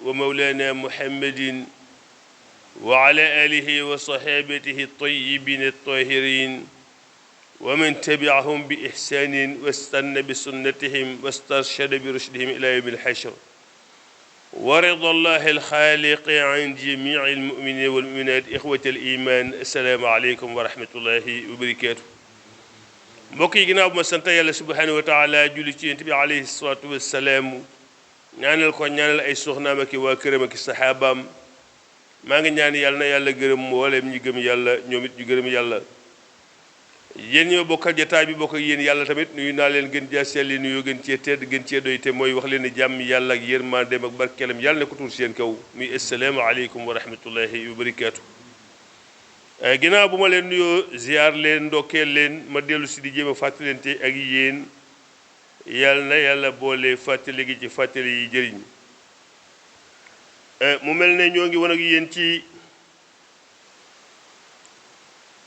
ومولانا محمد وعلى آله وصحابته الطيبين الطاهرين ومن تبعهم بإحسان واستنى بسنتهم واسترشد برشدهم إلى يوم الحشر ورضى الله الخالق عن جميع المؤمنين والمؤمنات إخوة الإيمان السلام عليكم ورحمة الله وبركاته mbokk yi ginnaaw bu ma sant yàlla subhanahu wa taala julli ci yonent bi alayhi salaatu wassalaam ñaanal ko ñaanal ay soxnaam ak waa këram ak saxaabaam maa ngi ñaan yàlla na yàlla gërëm mboolem ñi gëm yàlla ñoom it ñu gërëm yàlla yéen ñoo bokkal jotaay bi bokk ak yéen yàlla tamit nuyu naa leen gën jaa selli nuyu gën cee tedd gën cee doy te mooy wax leen ni jàmm yàlla ak yërmandeem ak barkeelam yàlla ne ko tuur seen kaw muy assalaamu aleykum wa rahmatullahi wa barakaatu. ginnaaw bu ma leen nuyoo ziar leen ndokkeel leen ma dellu si di jéem a fàttalente ak yéen yàlla na yàlla boole fàttali gi ci fàttali yi jëriñ mu mel ne ñoo ngi woon ak yéen ci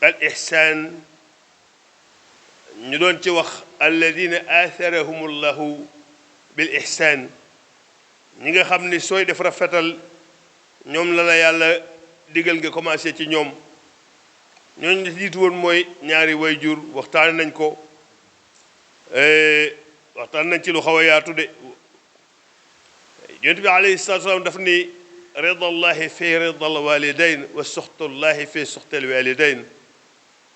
al ihsaan ñu doon ci wax alladina atharahumullahu bil ihsaan ñi nga xam ni sooy def rafetal ñoom la yàlla digal nga commencé ci ñoom ñooñu la jiitu woon mooy ñaari wayjur waxtaan nañ ko waxtaan nañ ci lu xaw a yaatu de yonent bi alayhi salaatu wa salaam daf ni ridallahi fi ridal walidayn wa suxtullahi fi suxtal walidayn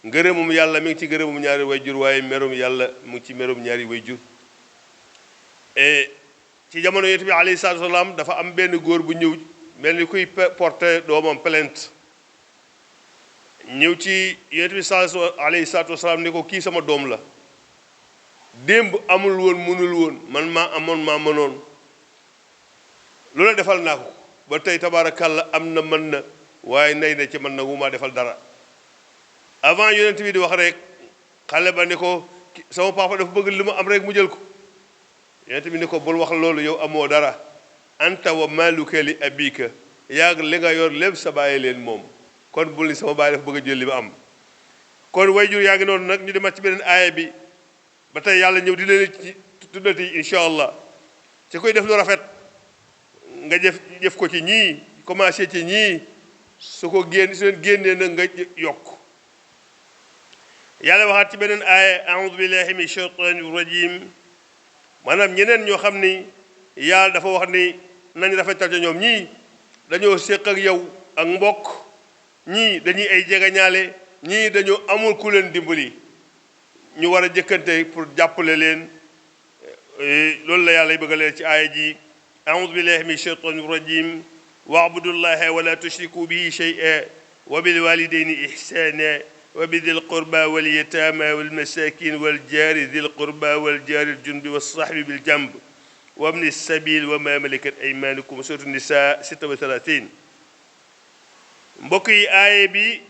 ngërëmum yàlla mi ngi ci ngërëmum ñaari wayjur waaye merum yàlla mu ngi ci merum ñaari wayjur ci jamono yonent bi alayhi salaatu wa salaam dafa am benn góor bu ñëw mel ni kuy porter doomam plainte ñëw ci yonent bi alayhi salaatu wa salaam ni ko kii sama doom la démb amul woon mënul woon man maa amoon maa mënoon loola defal naa ko ba tey tabaarakàlla am na mën na waaye nay na ci man nag wu maa defal dara avant yonent bi di wax rek xale ba ni ko sama papa dafa bëgg li ma am rek mu jël ko yonent bi ni ko bul wax loolu yow amoo dara anta wa maaluka li abika yaag li nga yor lépp sa bàyyi leen moom kon bul ni sama baay dafa bëgg a jël li ma am kon wayjur yaa ngi noonu nag ñu demaat ci beneen aaya bi ba tey yàlla ñëw di leen ci tuddati incha allah ci koy def lu rafet nga jëf ko ci ñii commencé ci ñii su leen génnee nag nga yokk yàlla waxaat ci beneen aaya aoudu billahi min shaytani rajim maanaam ñeneen ñoo xam ni yàlla dafa wax ni nañ rafetal ca ñoom ñii dañoo séq ak yow ak mbokk ñii dañuy ay jegeñaale ñii dañoo amul ku leen dimbali ñu war a jëkkante pour jàppale leen loolu la yàlla bëgg leen ci aaya ji a'udhu billahi min shaytani rajim wa'budullaha wa la tushriku bihi shay'an wa bil walidayni ihsana wa bidhil qurba wal yatama wal masakin wal jari dhil qurba wal jari al junubi was sahbi bil janb wa ibni sabil wa ma malakat aymanukum suratu nisa 36 mbokk yi aaye bi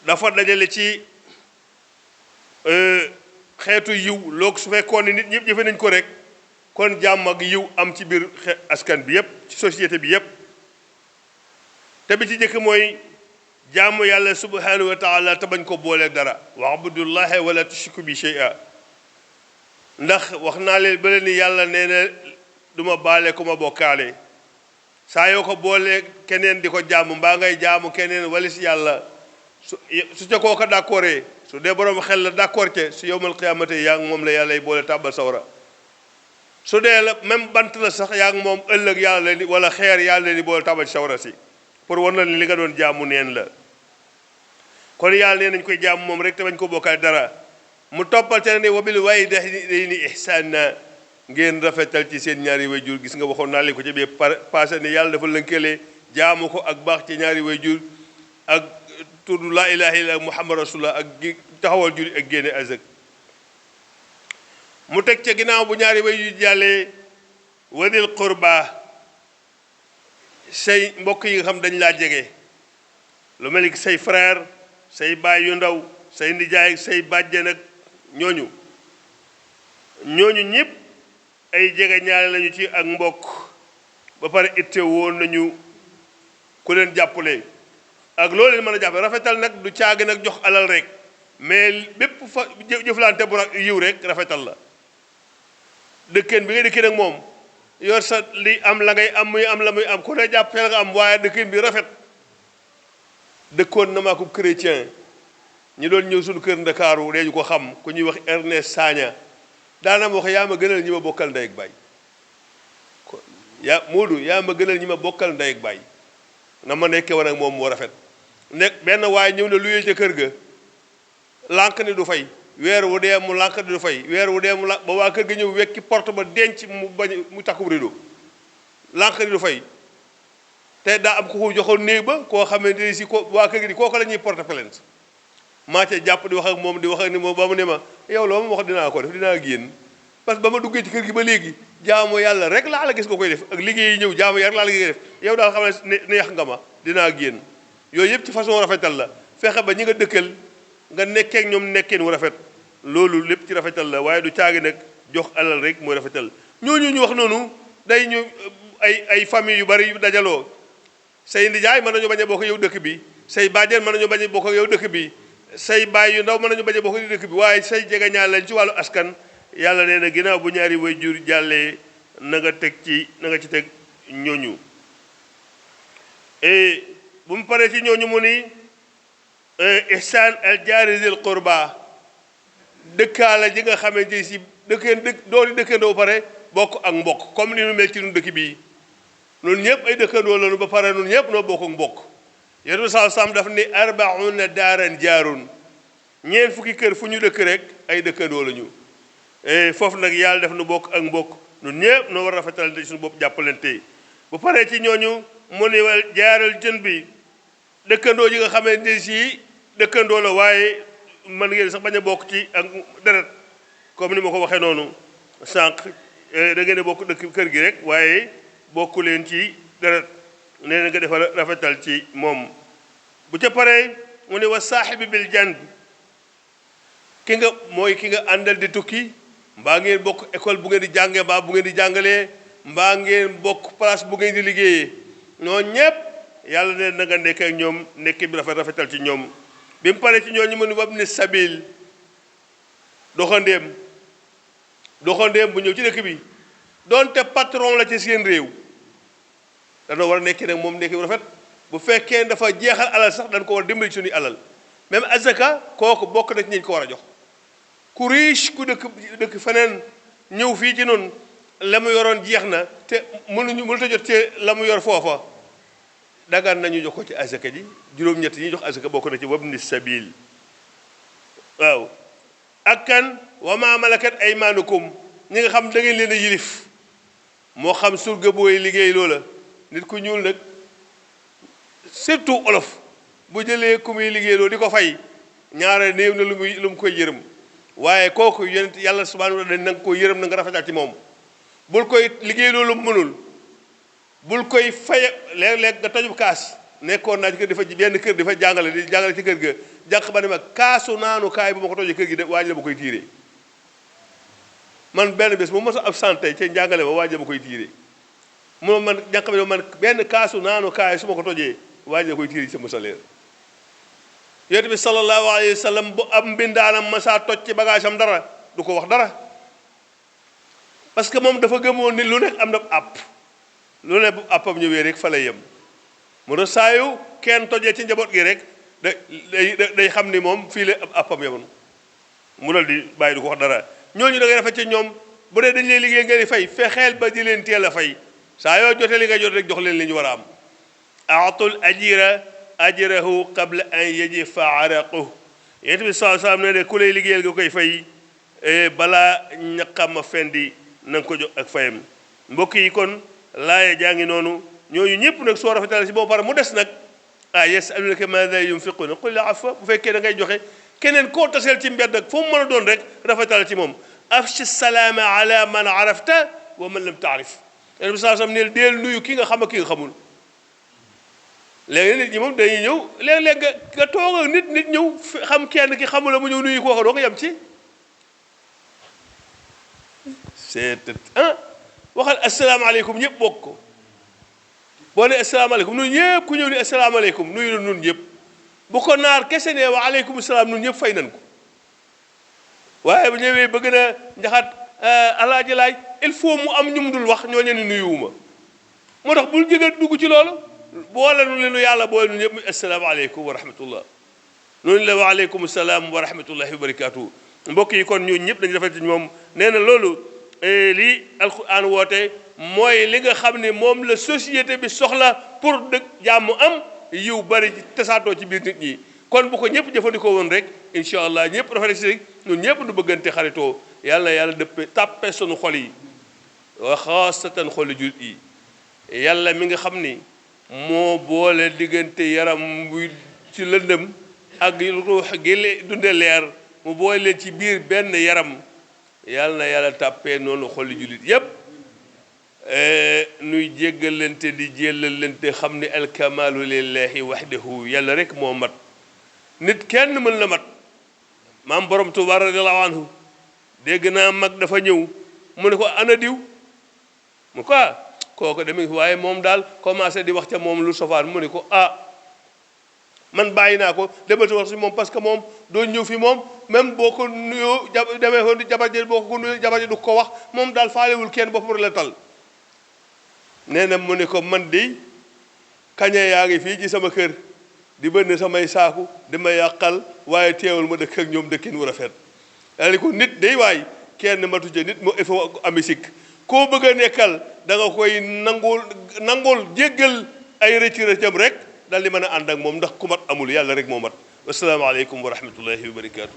dafa dajale ci xeetu yiw loog su fekkoon ni nit ñëpp jëfe nañ ko rek kon jàmm ak yiw am ci biir askan bi yépp ci société bi yépp te bi ci njëkk mooy jàmm yàlla subhanahu wa taala te bañ ko booleeg dara wa'budullaha wala tushriku bi shay'a ndax wax naa leen ba leen ni yàlla nee na du ma baale ku ma bokkaale saa yoo ko boolee keneen di ko jaamu mbaa ngay jaamu keneen wala si yàlla su ca kooka d'accordé su dee borom xel la d'accord ce su yowmal qiyaamate yaa ngi moom la yàlla y boole tàbbal sawara su dee la même bant la sax yaa ngi moom ëllëg yàlla leen wala xeer yàlla leen di boole tàbbal sawara si pour war na li nga doon jaamu neen la kon yàlla nee nañ koy jaamu moom rek te bañ ko bokkaale dara mu toppal te ne wa bil walidayni ihsaana ngeen rafetal ci seen ñaari wayjur gis nga waxoon naa leen ko ci biir passé ne yàlla dafa lënkale jaamu ko ak baax ci ñaari wayjur ak tudd laa ilaha illa muhammad rasulullah ak taxawal julli ak génne azak mu teg ca ginnaaw bu ñaari wayjur jàllee wadil qurba say mbokk yi nga xam dañ laa jege lu mel ni say frère say baay yu ndaw say nijaay say bàjjen ak ñooñu ñëpp ay jege ñaale lañu ci ak mbokk ba pare itte woon nañu ku leen jàppale ak loolu leen mën a jàppale rafetal nag du caagi nag jox alal rek mais bépp fa jëflante bu yiw rek rafetal la dëkkeen bi nga dëkkee nag moom yor sa li am la ngay am muy am la muy am ku ne jàpp la nga am waaye dëkkin bi rafet. dëkkoon na maa ko chrétien ñi doon ñëw suñu kër Ndakaaru léegi ko xam ku ñuy wax Ernest Sagna daana ma wax yaa ma gënal ñi ma bokkal ndey ak baay yaa ma gënal ñi ma bokkal ndey ak baay na ma nekkee woon ak moom moo rafet. nekk benn waaye ñëw na luyee ca kër ga lànk ni du fay weer wu dee mu lànk ni du fay weer wu dee mu lànk ba waa kër ga ñëw wekki porte ba denc mu bañ mu takku rido lànk ni du fay te daa am ko joxoon néeg ba koo xamante ni si ko waa kër gi di kooku la ñuy porte plainte maa ca jàpp di wax ak moom di wax ak ni moom ba mu ne ma yow loo ma wax dinaa ko def dinaa génn parce que ba ma duggee ci kër gi ba léegi jaamu yàlla rek laa la gis nga koy def ak liggéey yi ñëw jaamu yàlla rek laa la gis def yow daal xam ne neex nga ma dinaa génn yooyu yëpp ci façon rafetal la fexe ba ñi nga dëkkal nga nekkee ak ñoom nekkeen wu rafet loolu lépp ci rafetal la waaye du caagi nag jox alal rek mooy rafetal ñooñu ñu wax noonu day ñu ay famille yu bari yu dajaloo say ndijaay mën nañu bañ a bokk yow dëkk bi say bàjjen mën nañu bañ a bokk yow dëkk bi say baay yu ndaw mën nañu bañ a bokk yow dëkk bi waaye say jegeñaal lañ ci wàllu askan yàlla nee na ginnaaw bu ñaari way jur jàllee na nga ci teg ñooñu bu mu paree ci ñooñu mu ni ihsaan al jaari zil qurba dëkkaala ji nga xamante si dooli dëkkandoo pare bokk ak mbokk comme ni nu mel ci nu dëkk bii nun ñëpp ay dëkkandoo lañu ba pare nun ñëpp noo bokk ak mbokk yonent bi sallallahu alayhi wasallam daf ni arbauna daaran jaarun ñeent fukki kër fu ñu dëkk rek ay dëkkandoo lañu foofu nag yàlla def nu bokk ak mbokk nun ñëpp noo war a rafetalante suñu bopp jàppalante bu paree ci ñooñu mu ni wal jaaral jën bi dëkkandoo ji nga xamante ne si dëkkandoo la waaye man ngeen sax bañ a bokk ci ak deret comme ni ma ko waxee noonu sànq da ngeen a bokk dëkk kër gi rek waaye bokku leen ci deret nee na nga defal rafetal ci moom bu ca paree mu ne wa saaxibi bil janb ki nga mooy ki nga àndal di tukki mbaa ngeen bokk école bu ngeen di jàngee mbaa bu ngeen di jàngalee mbaa ngeen bokk place bu ngeen di liggéeyee ñoo ñépp yàlla ne na nga nekk ak ñoom nekk bi rafetal ci ñoom bi mu paree ci ñooñu mu ne wab ni sabil doxandéem bu ñëw ci dëkk bi doonte patron la ci seen réew danoo war a nekk nag moom nekk bu rafet bu fekkee dafa jeexal alal sax dañ ko war a dimbali suñuy alal même azaka kooku bokk na ci ñi ko war a jox ku riche ku dëkk feneen ñëw fii ci noonu la mu yoroon jeex na te mënut a jot ci la mu yor foofa dagaan nañu jox ko ci azaka ji juróom-ñett ñi jox azaka bokk na ci wabni sabil waaw ak kan wa ma malakat aymanukum ñi nga xam da ngeen leen a yilif moo xam surga booy liggéey loola nit ku ñuul nag surtout olof bu jëlee ku muy liggéey loolu di ko fay ñaare néew na lu mu koy yërëm waaye kooku yonent yàlla subhanahu wa ta'ala na nga ko yërëm na nga rafetal ci moom bul koy liggéey loolu mënul bul koy faye léeg-léeg nga tojub kaas nekkoon naa ci kër dafa benn kër dafa jàngale di jàngale ci kër ga jànq ba ne ma kaasu naanu kaay bu ma ko tojee kër gi de waaj la ma koy tiiree man benn bés mu mos a absenté ca njàngale ba waaj la ma koy tiiree mu man jànq bi man benn kaasu naanu kaay su ma ko tojee waaj la koy tiiree ci sama salaire yonent bi sallallahu alayhi wa sallam bu am mbindaanam masaa toj ci bagage am dara du ko wax dara parce que moom dafa gëmoon ni lu nekk am na àpp lu ne bu àppam ñëwee rek fa lay yem mu ne saa yu kenn tojee ci njaboot gi rek day xam ni moom fii la ab àppam yemoon mu dal di bàyyi du ko wax dara ñooñu da ngay rafet ci ñoom bu dee dañ lay liggéey nga di fay fexeel ba di leen teel a fay saa yoo jotee li nga jot rek jox leen li ñu war a am aatul ajira ajrahu qabla an yajifa araquhu yonent bi sallallahu alayhi wasallam ne ku lay liggéeyal nga koy fay balaa ñaqam a fendi na nga ko jox ak fayam mbokk yi kon laaya jaa ngi noonu ñooñu ñëpp nag soo rafetal si boo pare mu des nag yasalunaka maada yunfiquna qul afwa bu fekkee da ngay joxe keneen koo taseel ci mbedd ak foo mu mën a doon rek rafetal ci moom afshi salaama ala man arafta wa man lam taarif yonent bi sallallahu alayhi wasallam neel deel nuyu ki nga xam ak ki nga xamul léegi nit ñi moom dañuy ñëw léeg-léeg nga toog ak nit ñëw xam kenn ki xamula mu ñëw nuyu kooku doo ko yem ci c'est waxal asalaamaaleykum ñëpp bokk ko boo ne asalaamaaleykum nun ñëpp ku ñëw ni asalaamaaleykum nuyu la nun ñëpp bu ko naar kese ne wa aleykum salaam nun ñëpp fay nañ ko waaye bu ñëwee bëgg na njaxat alaaji laaj il faut mu am ñu mu dul wax ñoo ñeni nuyuwuma moo tax bul jëgal dugg ci loolu boole nu leenu yàlla boole nu ñëpp assalaamu aleykum wa rahmatullah noonu la wa aleykum salaam wa rahmatullahi wa barakaatu mbokk yi kon ñun ñëpp dañu defal ci moom nee na loolu lii alquran woote mooy li nga xam ne moom la société bi soxla pour dëgg jàmm am yiw bari tasaatoo ci biir nit ñi kon bu ko ñëpp jëfandikoo woon rek incha allah ñëpp dafa si rek ñun ñëpp nu bëggante xaritoo yàlla na yàlla dëppe tàppe sunu xol yi wa xaasatan xoli jullit yi yàlla mi nga xam ni moo boole diggante yaram bu ci lëndëm ak ruux gi dunde leer mu boole leen ci biir benn yaram yàlla na yàlla tàppee noonu xoli jullit yépp nuy jéggalante di jéllalante xam ni alkamaalu lillahi wahdahu yàlla rek moo mat nit kenn mën la mat maam borom Tuubaa radiyallaahu anhu dégg naa mag dafa ñëw mu ne ko ana diw mu ko kooku demee waaye moom daal commencé di wax ca moom lu sofaan mu ne ko man bàyyi naa ko demati wax si moom parce que moom doo ñëw fi moom même boo ko nuyoo demee ko jabar ji boo ko nuyoo jabar ji du ko wax moom daal faalewul kenn boppam la tal nee na mu ne ko man de kaña yaa ngi fii ci sama kër di bënn samay saaku di ma yàqal waaye teewul ma dëkk ak ñoom dëkkin wu rafet daal ko nit day waay kenn matu ca nit moo il faut ami sikk koo bëgg a nekkal da nga koy nangul jéggal ay rëcc rëccam rek daal di mën a ànd ak moom ndax ku mat amul yàlla rek moo mat wasalaamaaleykum wa rahmatullahi wa barakaatu